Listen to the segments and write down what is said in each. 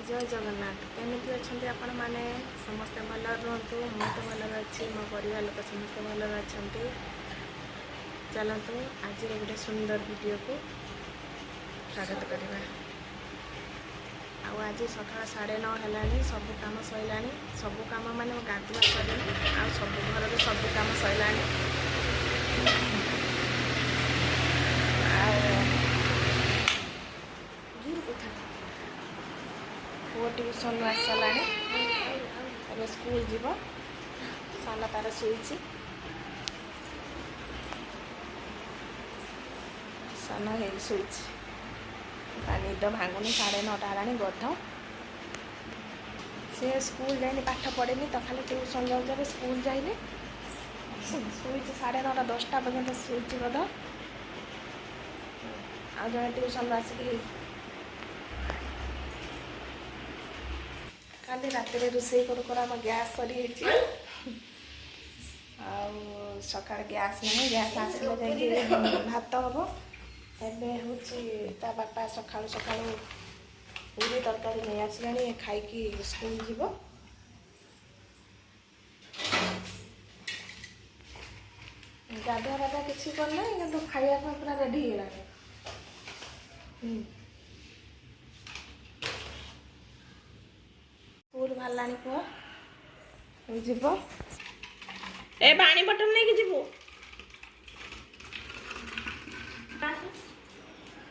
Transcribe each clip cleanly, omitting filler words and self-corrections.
जय जगन्नाथ केमिति अच्छे आपण मैंने समस्ते भल रुहतु मु तो भल अच्छी मो परिवार लोक समस्ते भल अच्छा चलतु आज गोटे सुंदर वीडियो को स्वागत करवा। आज सका 9:30 है सब कम सरला सब कम माने गाधुआ सर सब घर सब कम सरला पुओ ट्यूशन आस सारा अब स्कूल जीव सान तार शुई सान है शुई निद भांगुनी 9:30 है गध से स्कूल जाइनी पाठ पढ़ेनि तो खाली ट्यूशन जाऊँ स्कूल जाइनि शुई 9:30 10टा पर्यंत शुई गध आ जड़े ट्यूशन आसिक काली रात रोसे आम गैस सरी सका गैस ना गैस आसले जा भात हम एवं हूँ बापा सका सका पूरी तरकारी नहीं आसला खाई स्कूल जीव गाधुआ गाधा किसी करना कि खाया पूरा रेडी है स्कूल बाहर पुओ जीव ए पानी बोतल नहीं कि जीव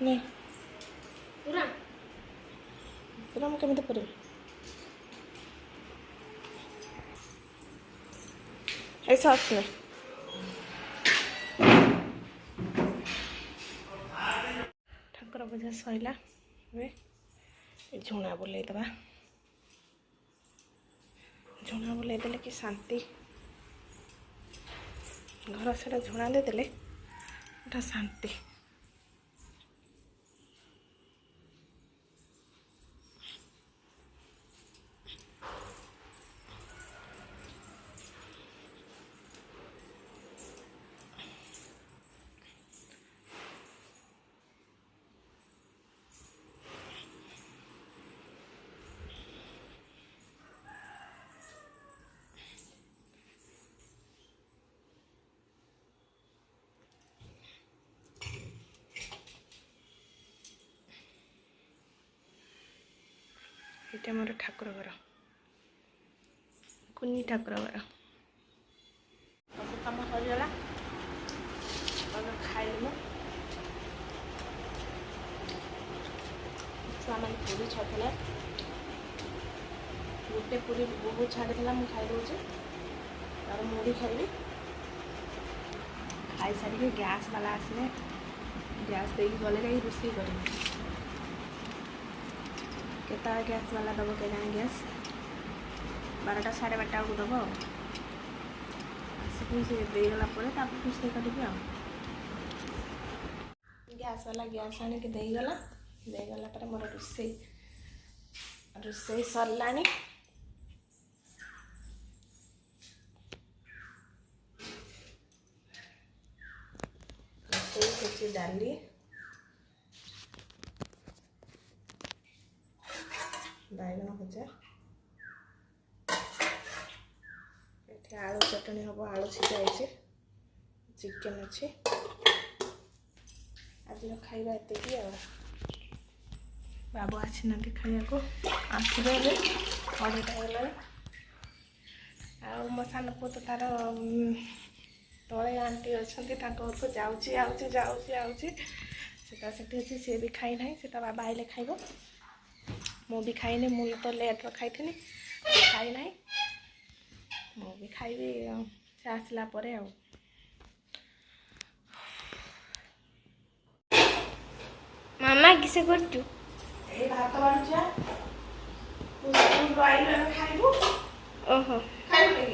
नहीं पूरा पूरा मैं केमिति पूरी ऐसा अच्छे ठाकुर पूजा सैला झुणा बुले दबा झुणा बुले देले कि शांति घर सारा झुणा देदेले गोटा शांति। ये मोर ठाकुर घर कुनी ठाकुर घर सब कम सरगला खाइलु छुआ मैंने पूरी छाड़े गोटे पूरी बहुत छाड़ी मुझे खाई दूसरी तार मुढ़ी खाइबी खाई सारे गैस वाला आसने गैस दे गले रोषे करें केता गैस वाला दब के जाने गैस 12टा 12:30 को दब आसिक से देगला रोषे करी गैस वाला गैस आने के देगला पर मोर रोषे रोषे सरला रोषे डाली बैगन भजा ये आलू चटनी हम आलू सिझाई चिकेन अच्छे आज खाइबा एति बाबू आसी ना खाया को आसवे 2:30 गला मो सान पु तो तार तले आंटी अच्छा घर को जाऊँगी अच्छी सी भी खाई ना से बाबा आइले खाइब मु भी खाइनी मु तो लेट खाई खाई ना मु भी खाइबी से आसला परे आ मामा किसे करतु ए भात बानुचा तू स्कूल आइले खाइबू ओहो खाइबू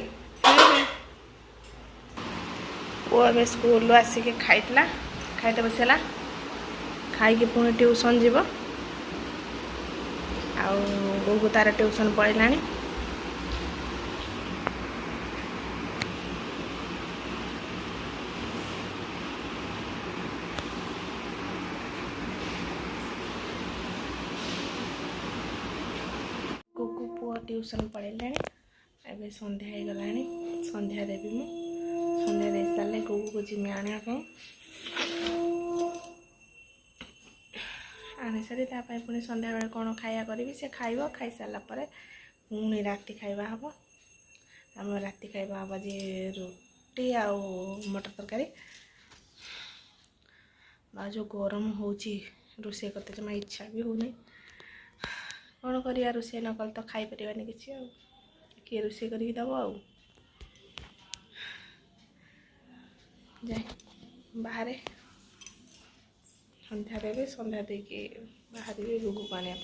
वो अब स्कूल आसिक खाइला खाइते बसला खाई पुणी ट्यूशन जीव आगू तार ट्यूशन पढ़ला ट्यूशन पढ़े एवं सन्ध्या हो गला सन्ध्या देवी मु सन्ध्या दे सारे गुगु को जिमी आने आनी सारी पुणी सन्ध्या बेले कौन खाया करी से खाइब खाई सारा पुणी राति खाइबा हम आम राति खाइबा हम जे रुटी आ मटर तरकारी जो गरम होची रोषे करते जमा इच्छा भी होनी कौन करिया रोषे न कल तो खाई परिवानी किसी आ किए रोषे करके दब आ जाए बाहर सन्ध्या देवी सन्ध्या देके बाहर गुगु पाने